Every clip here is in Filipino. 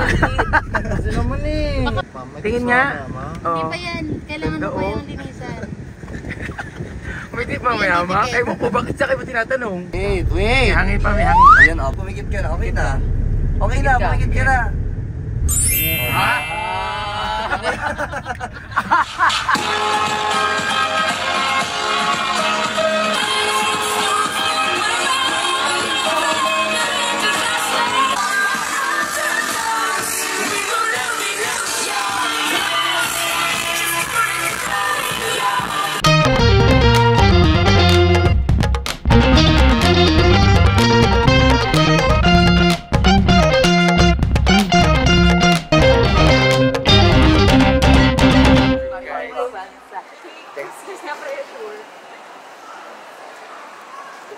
Kasi naman eh. Tingin nga. Hindi pa yan. Kailangan mo pa yung linisan. May tip mamaya ma. Ay mo po, bakit sa kayo mo tinatanong? Wait, wait. May hangin pa, may hangin. Ayan o, pumikit ka na. Okay na. Okay na, pumikit ka na.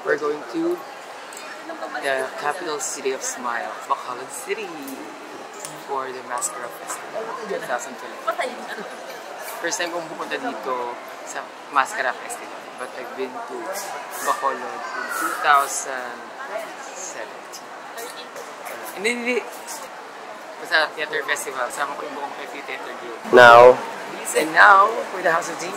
We're going to the capital city of Smile, Bacolod City, for the Mascara Festival 2020. First time kong pupunta dito sa Mascara Festival, but I've been to Bacolod in 2017. Hindi. Sa theater festival, sama ko yung buong FU Theater Group. Now? And now, for the House of Dean.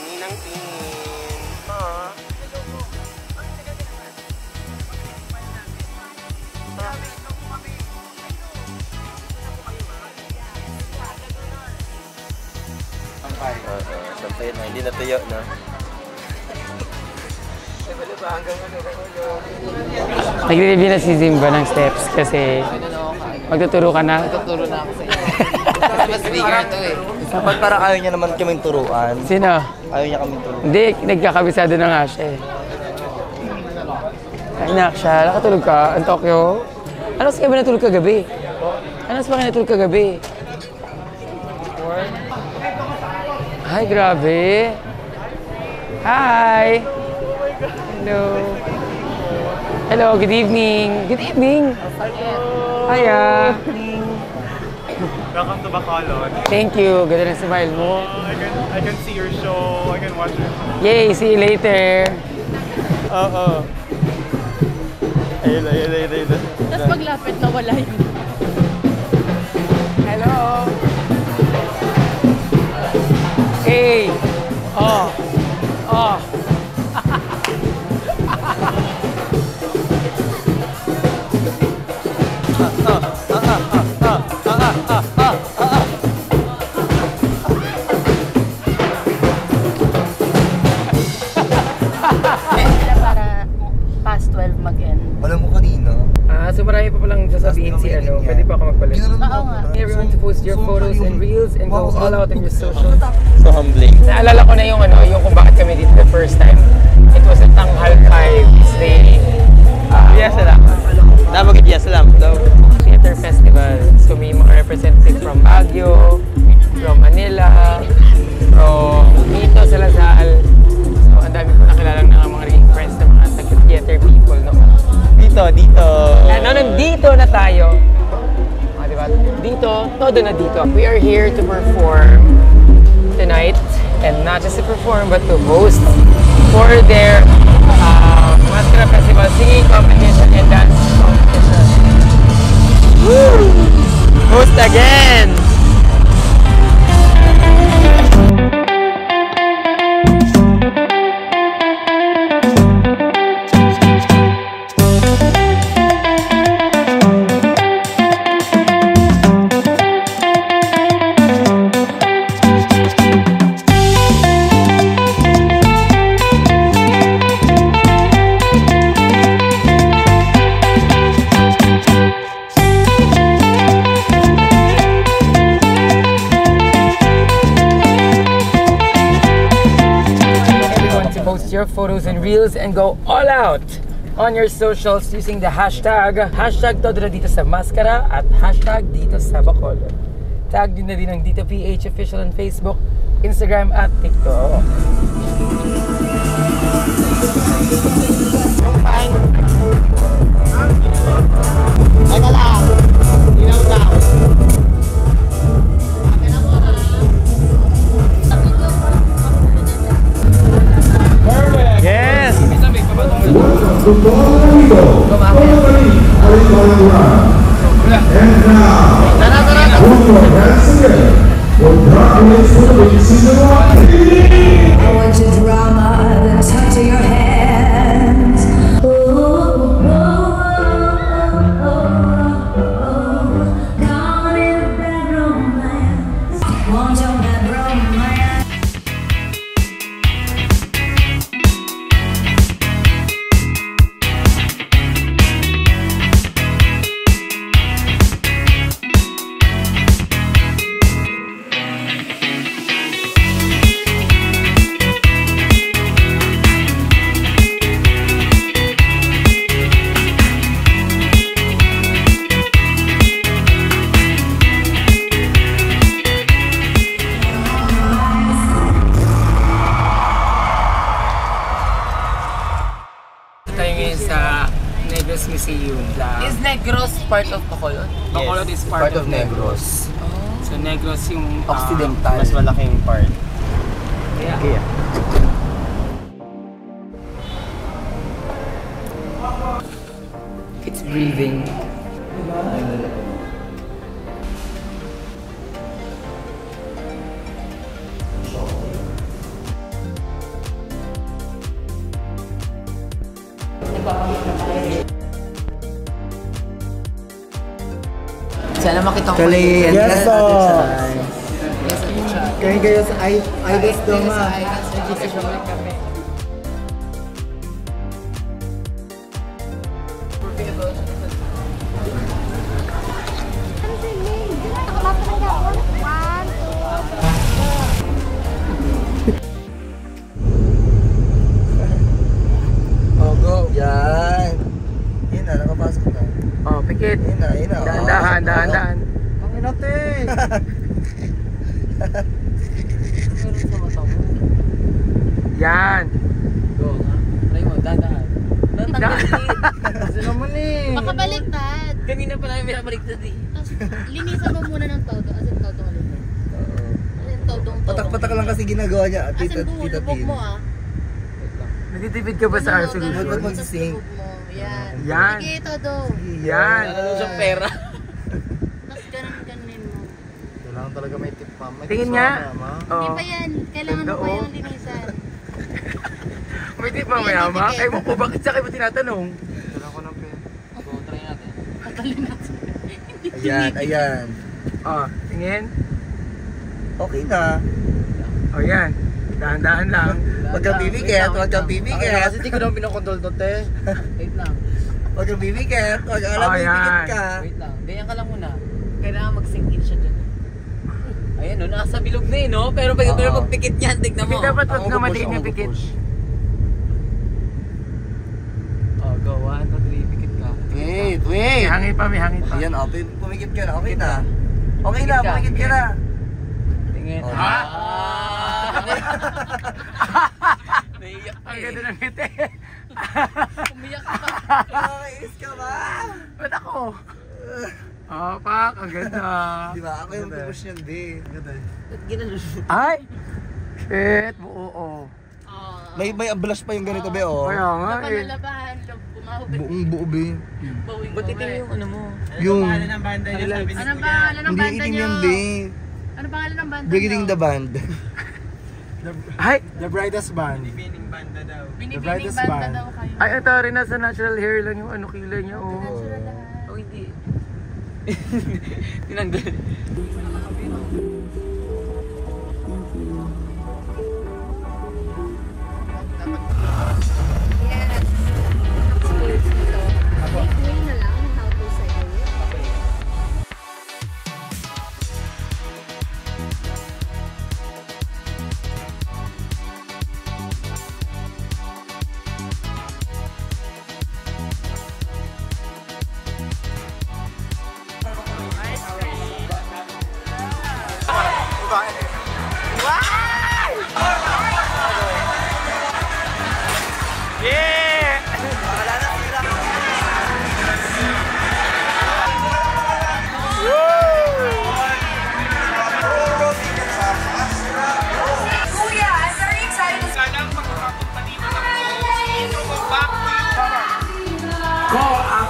Ninang tingin. Sampay na, hindi natuyo na. Nag-review na si Zimba ng steps kasi magtuturo ka na. Tuturo na ako sa iyo. Mas bigger to eh. Dapat parang ayaw niya naman kaming turuan. Sino? Ayaw niya kaming turuan. Hindi, nagkakabisado na nga siya eh. Ay, nak siya. Nakatulog ka? Ang Tokyo? Ano sa ba natulog kagabi? Ano sa ba natulog kagabi? Ay, grabe. Hi. Hello. Hello, good evening. Good evening. Hiya. Welcome to Bacolod. Thank you. Ganda ng smile mo. I can see your show. I can watch your show. Yay, see you later. Oo. Ayun. Tapos paglapit na wala yun. Hello. Hey. Oh. Para past 12 mag-end. Alam mo kanina. So marami pa palang sasabihin si ano. Pwede pa ako magpalit. Oo nga. Everyone to post your photos and reels and go all out in your socials. So humbling. Naalala ko na yung ano, yung kung bakit kami dito the first time. It was a Tanghal 5 day. Yes, salam. Dapat yes, salam. Theater Festival. So may mga representative from Baguio, from Manila, from dito sa Lasal. So ang dami ko nakilalang ng mga naging friends ng mga theater people. No? Dito. Ano, nandito na tayo. Diba? Dito, todo na dito. We are here to perform tonight. And not just to perform, but to host for their Mascara Festival singing competition and dance competition. Woo! Host again! Your photos and reels and go all out on your socials using the hashtag todo na dito sa Mascara at hashtag dito sa Bacolod. Tag din na din ng Dito PH official on Facebook, Instagram at TikTok. Teka lang, ilaw daw. I want your drama, the touch of your hands. Come in bedroom romance. Want your bedroom romance. Tayo ngayon sa Negros Museum. Is Negros part of Bacolod? Bacolod is part of Negros. So Negros yung Occidental. Mas malaking part. Kaya. It's breathing. Sana makita ko. Kali, Yes, po. Kayo sa Ides Doma. Oh, go. Yan. Yun na, nakapasok na. Oh, pikit. Yun na, yun na. Dahan-dahan, dahan-dahan. Kami natin. Yan. Go, ha? Try mo, dadaan. Kasi naman eh. Baka baliktad. Kanina pa namin pinabaliktad eh. Tapos linisan mo muna ng todo. As in todo ulit. As in todong todo. Patak-patak lang kasi ginagawa niya, As in tita, buo, tita lubog Tin. mo ah. Nagtitipid ka ba sa Ano, our ganun, solution? Ba't magsising? lubog mo. Yan. Yan. Sige, todo. Yan. Ano siyang pera? Tapos ganun mo. Kailangan talaga may tip, ma'am. May Tingin tip nga. sa mama. Hindi Oh. pa yan. Kailangan mo Ganda, pa oh. yung linisan. May tip mamaya, ma. Ay mo po, bakit sa kayo mo tinatanong? Kailangan ko ng pen. Go, try natin. Patalin natin. Ayan, ayan. Oh, tingin. Okay na. Oh, yan. Dahan-dahan lang. Huwag kang bibigit, huwag kang bibigit. Kasi di ko naman pinakontrol to, te. Wait lang. Huwag kang bibigit. Huwag kang alam, Oh, bibigit yan. ka. Wait lang. Ganyan ka lang muna. Kailangan mag-sink in siya dyan. Ayan, no? Nasa bilog na eh, no? Pero Oo. pagpikit niyan, tignan mo. Dapat wag Ako na push, maliit yung ako pikit. push. Oh, go. 1, 2, 3, pikit ka. Wait, May wait. hangin pa, may hangin pa. Ayan, oh, pumikit ka na. Okay na. Okay na, Pumikit ka. pumikit ka na. Tingin. Oh. Naiyak ka Ang eh. ganda ng ngiti. Umiyak ka pa. Nakakainis ka ba? Ba't ako? Oh, pak, ang ganda. Di ba? Ako yung pupush niyan, be. Ba't ginanon? Ay! Shit, buo. May blush pa yung ganito, be, oh. Kaya nga eh. Napalalabahan. Bumahubit. Buong buo, be. Bawing Ba't itim yung ano mo? Yung Anong pangalan ng hindi banda itim nyo? yan, be. Anong pangalan ng banda Brigading nyo? the band. Ay! The brightest band. Binibining brightest banda band. daw kayo. Ay, ito rin nasa natural hair lang yung ano kilay niya, oh. Natural lahat. Oh, hindi. Tinanggal. Explain na lang how to cycle it.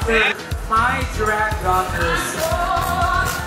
My drag daughters.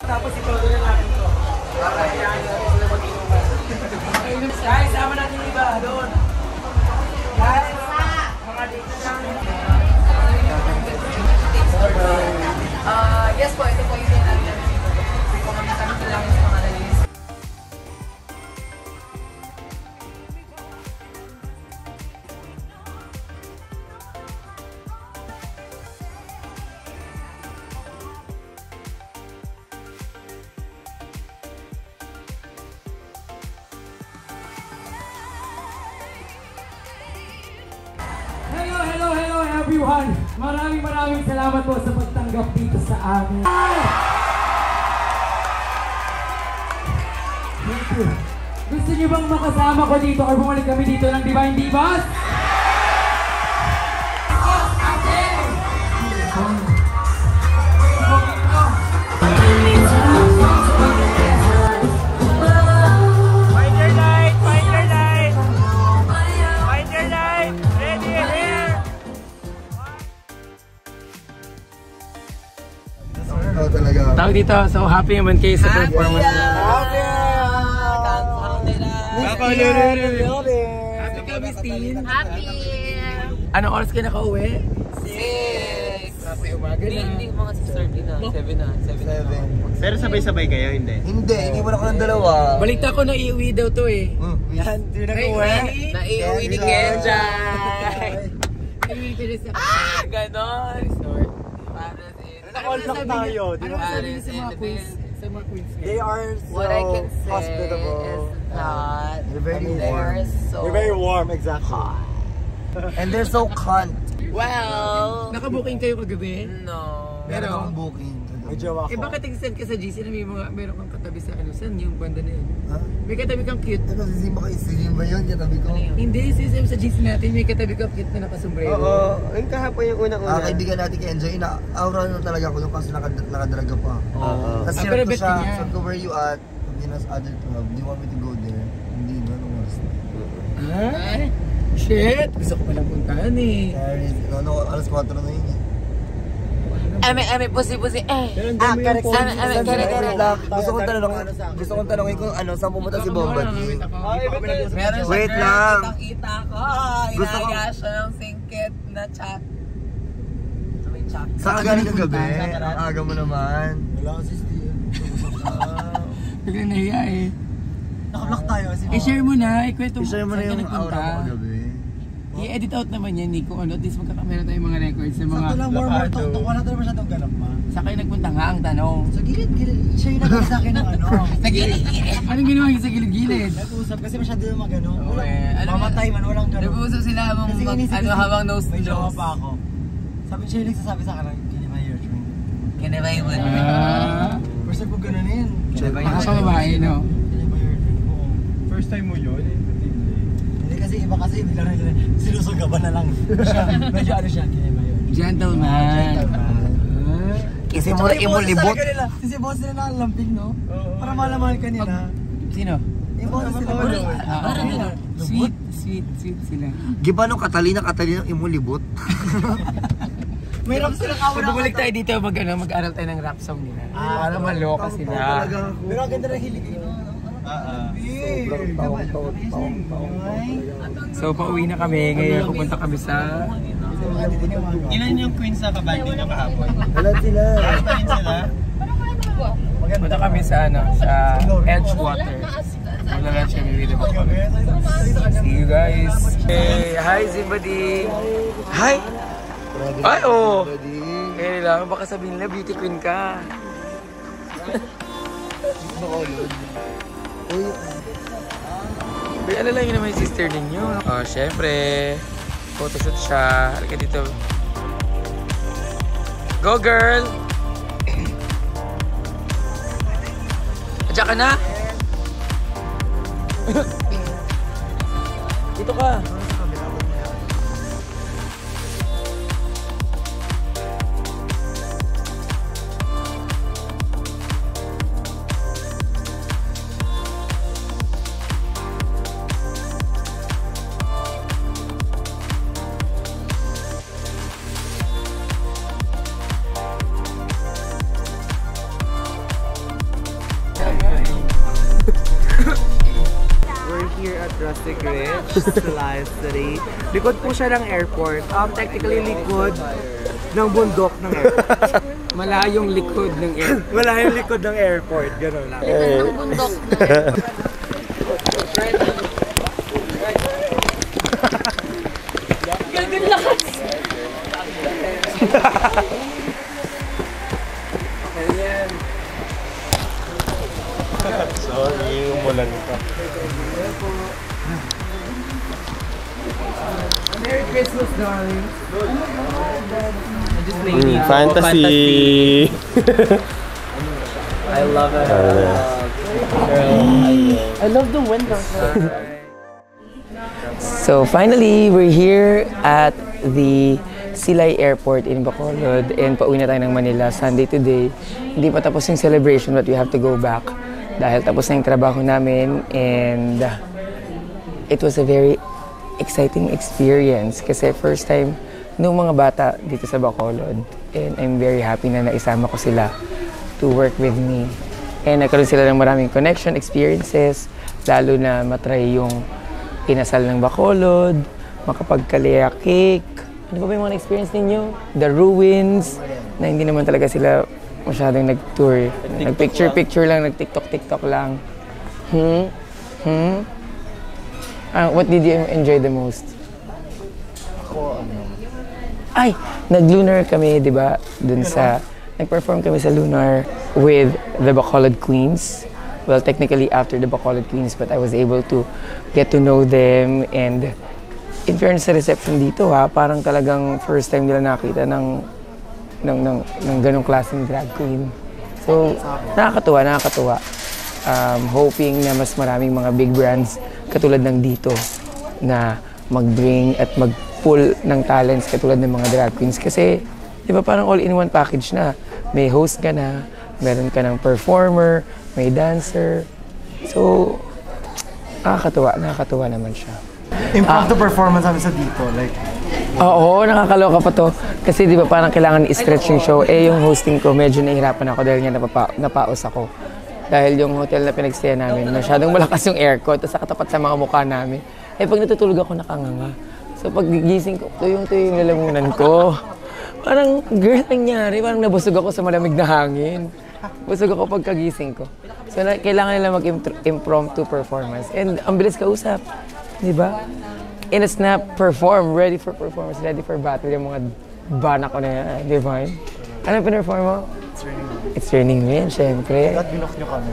Tapos ito, doon na natin ito. Guys, sama natin yung iba, doon. Guys, mga dito lang. Yes po, ito po yung natin. Kung kami lang yung mga nalis. Hello everyone! Maraming salamat po sa pagtanggap dito sa amin. Thank you. Gusto niyo bang makasama ko dito or bumalik kami dito ng Divine Divas? Tawag dito, so happy naman kayo sa performance. Happy ka, Miss Teen? Happy! Anong oras ka nakauwi? 6! Happy umaga na. Hindi mga 6:30 na. 7 na. 7. Pero sabay-sabay kayo, hindi? Hindi, iniwan ako ng dalawa. Balita ko na iuwi daw to eh. Yan, hindi nag-uwi. Naiuwi ni Kenja! Iuwi ko rin sa Ganon! resort. Naka-all black tayo, di Ano ba? sabi niyo sa mga queens? Sa mga queens? They are so What I can say hospitable. is that They're very they are warm. so They're very warm, exactly. And they're so cunt. well. Naka-booking kayo kagabi? No. Meron Pero- akong booking. May jowa Eh ko. bakit nag-send ka sa GC na meron kang katabi sa ano? Saan yung banda na yun? Ha? May katabi kang cute. Ano, si Simba kayo? Si Simba yun, katabi ko. Hindi, sisem sa GC natin may katabi kang cute na nakasombrero. Oo, yung kahapon yung unang-una. Kaibigan natin kay Enjoy, aura na talaga ako yung kasi nakadalaga pa. Oo. Tapos pero share ko bet siya, niya. sabi ko, where you at? Sabi na sa adult club, do you want me to go there? Hindi, anong oras na? Ha? Shit! Gusto ko palang puntahan eh. Sorry, alas 4 na yun eh. Pusi. correct. Gusto kong tanongin kung ano, saan pumunta si Bomba G? Meron siya Wait girl, lang. kitang-kita ko. Gusto ko- Inaya siya ng singkit na chat. May chat. Saan ka galing kagabi? Ang aga mo naman. Wala kasi Steve. Biglang nahiya eh. Naka-block tayo kasi. I-share mo na, ikwento mo. I-share mo na saan ka yung nagpunta. aura mo kagabi. I-edit out naman yan, Nico. Ano, at least magkakamera tayong mga records sa mga... Sakto lang, more tok-tok. Wala tayo masyadong ganap ma. Saan kayo nagpunta nga ang tanong? Sa gilid-gilid. Siya yung nagkasa sa akin ng ano. Sa gilid! Anong ginawa niyo sa gilid-gilid? Nag-usap kasi masyado yung magano. Oo eh. Alam mo, Mamatay man, walang ganun. Nag-uusap sila habang Kasi inisip ko, habang nose to may jowa nose. pa ako. Sabi siya yung nagsasabi sa akin, can you buy your drink? Kinabay mo. First time ko ganonin. Mga kababae, no? Can you buy your drink? Oo. First time mo yun? Hindi, kasi iba kasi hindi lang nila sinusugaban na lang. Siya, medyo ano siya, kaya ba yun? Gentleman. Kasi mo libot. Kasi boss nila nakalamping, no? Para malaman ka nila. Sino? Yung boss sila. Sweet sila. Gibano Catalina imo libot. May rap sila kawan. Bumalik tayo dito mag-aral tayo ng rap song nila. Para maloka sila. Pero ang ganda ng hilig yun. So pauwi na kami. Ngayon pupunta kami sa... Ilan yung queen sa kabanding nyo kahapon? Ilan sila? Ilan sila? Punta kami sa Edgewater. Magla-lunch kami with the Bacolod. See you guys. Hey, hi Zimbadi. Hi. Ay, oh. Eh lang, baka sabihin nila beauty queen ka. Uy, ano lang yun naman yung sister ninyo. Oh, syempre. Photoshoot siya. Halika dito. Go, girl! Adya ka na? Dito ka. We're here at Rustic Ridge, Celaya City. Likod po siya ng airport. Technically likod ng bundok ng airport. Malayong likod ng airport. Wala yung likod ng airport, gano'n lang. Ang bundok. Gagawin lakas. Sorry, umulan ka. Merry Christmas, darling. Fantasy. I love it. I love the window. So finally, we're here at the Silay Airport in Bacolod and pauwi na tayo ng Manila Sunday today. Hindi pa tapos yung celebration but we have to go back dahil tapos na yung trabaho namin and it was a very exciting experience kasi first time nung mga bata dito sa Bacolod and I'm very happy na naisama ko sila to work with me and nagkaroon sila ng maraming connection, experiences, lalo na matry yung inasal ng Bacolod, makapagkalaya cake. Ano ba yung mga experience ninyo? The ruins, na hindi naman talaga sila masyadong nag-tour. Nag-picture-picture lang, nag-tiktok-tiktok lang. What did you enjoy the most? Ay, nag-lunar kami, di ba? Dun sa, nag-perform kami sa lunar with the Bacolod Queens. Well, technically after the Bacolod Queens, but I was able to get to know them and in fairness sa reception dito parang talagang first time nila nakita ng ganong klaseng drag queen. So, nakakatuwa. Hoping na mas maraming mga big brands katulad ng dito na mag-bring at mag-pull ng talents katulad ng mga drag queens. Kasi, di ba parang all-in-one package na. May host ka na, meron ka ng performer, may dancer. So, nakakatuwa naman siya. Impromptu performance namin sa dito, like... Oo, nakakaloka pa to. Kasi di ba parang kailangan i-stretch yung show. Eh, yung hosting ko, medyo nahihirapan ako dahil nga napaos ako. Dahil yung hotel na pinagstayan namin, masyadong malakas yung aircon, tapos nakatapat sa mga mukha namin. Eh, pag natutulog ako, nakanganga. So, pag gising ko, tuyong-tuyo yung lalamunan ko. Parang, girl, nangyari. Parang nabusog ako sa malamig na hangin. Busog ako pagkagising ko. So, kailangan nila mag-impromptu performance. And ang bilis kausap. Di ba? In a snap, perform. Ready for performance, ready for battle. Yung mga bana ko na yan. Di ba? Ano pinperform mo? It's Raining Men, syempre. At binok nyo kami.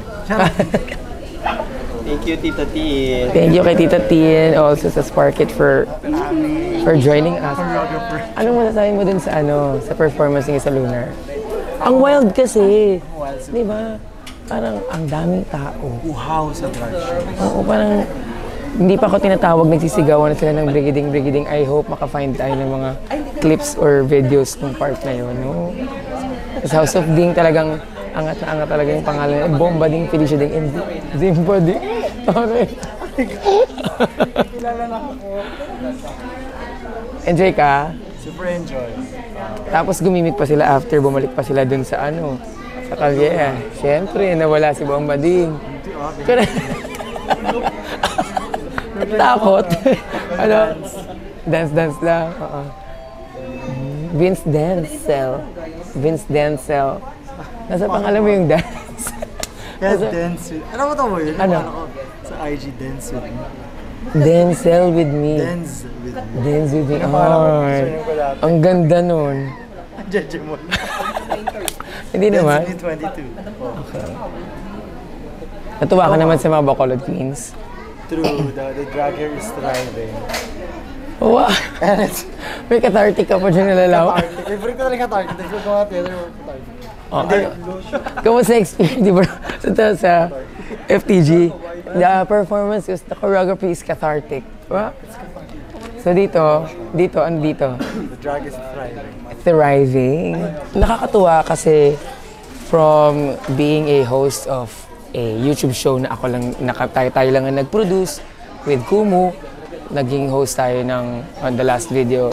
Thank you, Tita Tin. Thank you kay Tita Tin, also sa Sparkit for joining us. Anong masasabi mo dun sa sa performance niya sa Lunar? Ang wild kasi. Di ba? Parang ang daming tao. Uhaw sa drag show. Oo, parang hindi pa ako tinatawag, nagsisigawan na sila ng brigading. I hope maka-find tayo ng mga clips or videos ng part na yun. No? Sa House of Ding talagang angat na angat talaga yung pangalan. Bomba Ding, Felicia Ding, and Zimbo Ding. Okay. Enjoy ka? Super enjoy. Tapos gumimik pa sila after, bumalik pa sila dun sa ano, sa Calvia. Siyempre, nawala si Bomba Ding. Takot. Ano? Dance lang. Vince Denzel. Nasa pangalan mo yung dance? Yes, dance with... Ano mo ito mo yun? Ano? Sa IG, dance with me. Denzel with me. Dance with me. Dance with me. Ay, ang ganda nun. Jeje mo. Hindi naman. Dance with me 22. Okay. Natuwa ka naman sa mga Bacolod Queens. True, the dragger is thriving. Wow! And it's... May cathartic ka pa dyan nalalaw. Favorite ko talaga cathartic. Favorite ko mga theater or cathartic. Oh, ano? Kamusta experience, di ba? Sa FTG, the performance is, the choreography is cathartic. Diba? So dito. The drag is thriving. Thriving. Nakakatuwa kasi from being a host of a YouTube show na ako lang, tayo lang ang nag-produce with Kumu, naging host tayo on the last video,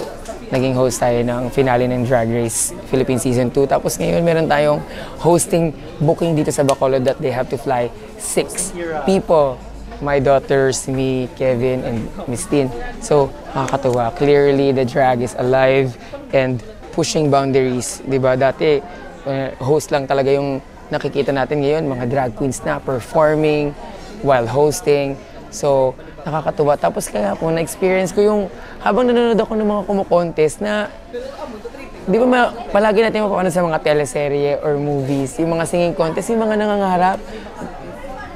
naging host tayo ng finale ng Drag Race Philippines Season 2. Tapos ngayon meron tayong hosting booking dito sa Bacolod that they have to fly 6 people. My daughters, me, Kevin, and Miss Tin. So, nakakatuwa. Clearly, the drag is alive and pushing boundaries. Diba? Dati, host lang talaga yung nakikita natin ngayon. Mga drag queens na performing while hosting. So, nakakatuwa. Tapos kaya po, na-experience ko yung habang nanonood ako ng mga kumo-contest na di ba palagi natin mapapanood sa mga teleserye or movies, yung mga singing contest, yung mga nangangarap,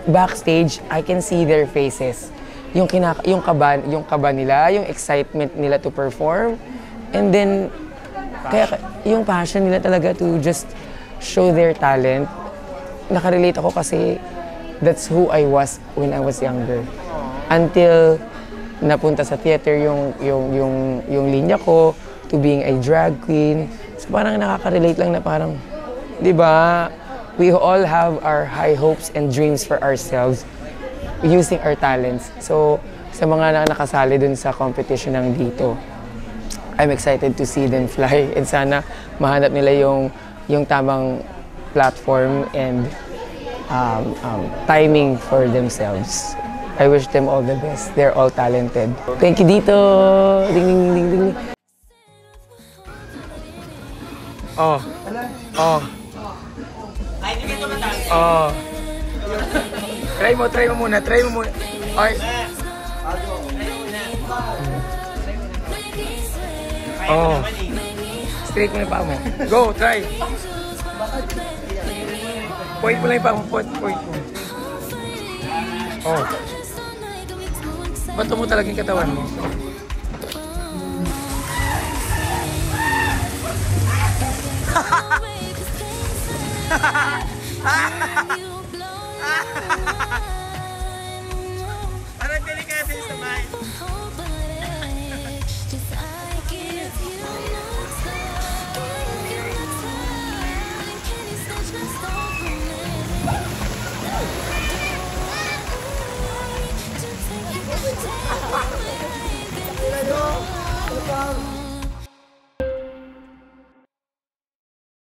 backstage, I can see their faces. Yung kaba nila, yung excitement nila to perform. And then, kaya yung passion nila talaga to just show their talent. Nakarelate ako kasi that's who I was when I was younger. Until napunta sa theater yung linya ko to being a drag queen. So parang nakaka-relate lang na parang, di ba, we all have our high hopes and dreams for ourselves using our talents. So sa mga nakasali dun sa competition ng dito, I'm excited to see them fly and sana mahanap nila yung tamang platform and timing for themselves. I wish them all the best. They're all talented. Thank you dito. Ding ding ding ding. Oh. Try mo muna. Ay. Oh. Straight mo na pa mo. Go, try. Point mo lang yung pa mo. Point mo. Oh. Bato mo talaga yung katawan mo.